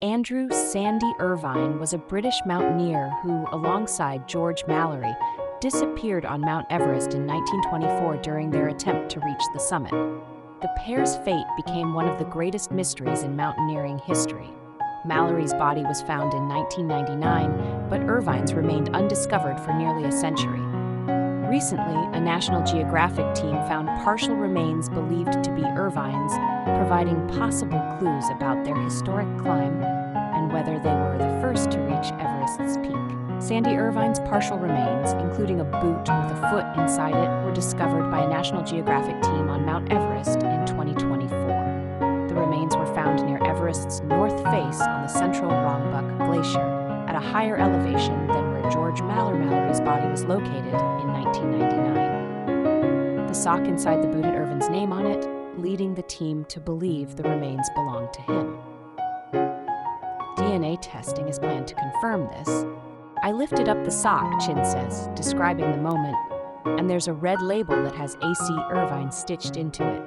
Andrew Sandy Irvine was a British mountaineer who, alongside George Mallory, disappeared on Mount Everest in 1924 during their attempt to reach the summit. The pair's fate became one of the greatest mysteries in mountaineering history. Mallory's body was found in 1999, but Irvine's remained undiscovered for nearly a century. Recently, a National Geographic team found partial remains believed to be Irvine's, providing possible clues about their historic climb and whether they were the first to reach Everest's peak. Sandy Irvine's partial remains, including a boot with a foot inside it, were discovered by a National Geographic team on Mount Everest in 2024. The remains were found near Everest's north face on the central Rongbuk Glacier, at a higher elevation than where George Mallory's body was located in 1999. The sock inside the boot had Irvine's name on it, leading the team to believe the remains belonged to him. DNA testing is planned to confirm this. "I lifted up the sock," Chin says, describing the moment, "and there's a red label that has A.C. Irvine stitched into it."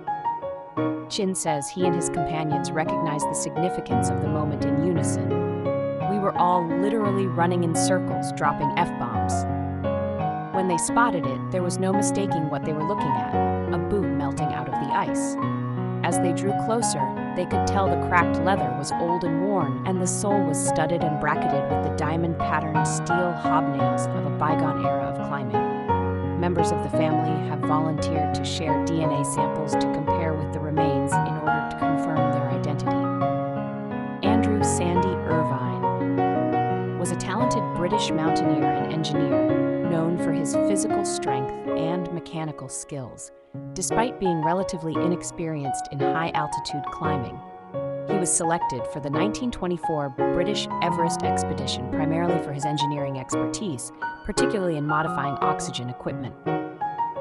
Chin says he and his companions recognized the significance of the moment in unison. "We were all literally running in circles, dropping F-bombs. When they spotted it, there was no mistaking what they were looking at, a boot melting out of the ice. As they drew closer, they could tell the cracked leather was old and worn, and the sole was studded and bracketed with the diamond-patterned steel hobnails of a bygone era of climbing. Members of the family have volunteered to share DNA samples to compare with the remains in order to confirm their identity." Andrew Sandy Irvine was a talented British mountaineer and engineer, known for his physical strength and mechanical skills, despite being relatively inexperienced in high-altitude climbing. He was selected for the 1924 British Everest expedition primarily for his engineering expertise, particularly in modifying oxygen equipment.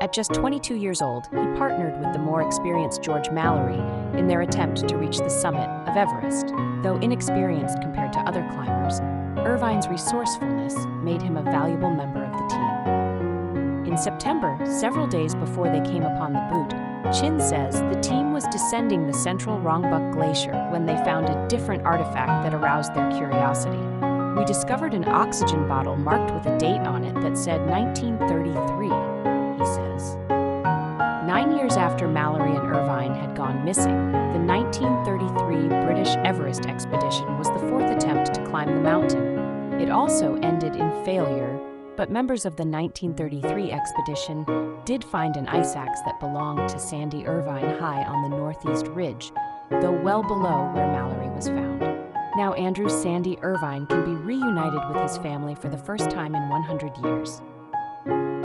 At just 22 years old, he partnered with the more experienced George Mallory in their attempt to reach the summit of Everest. Though inexperienced compared to other climbers, Irvine's resourcefulness made him a valuable member of the team. In September, several days before they came upon the boot, Chin says the team was descending the central Rongbuk Glacier when they found a different artifact that aroused their curiosity. "We discovered an oxygen bottle marked with a date on it that said 1933, he says. 9 years after Mallory and Irvine had gone missing, the 1933 British Everest expedition was the fourth attempt to climb the mountain. It also ended in failure, but members of the 1933 expedition did find an ice axe that belonged to Sandy Irvine high on the northeast ridge, though well below where Mallory was found. Now Andrew Sandy Irvine can be reunited with his family for the first time in 100 years.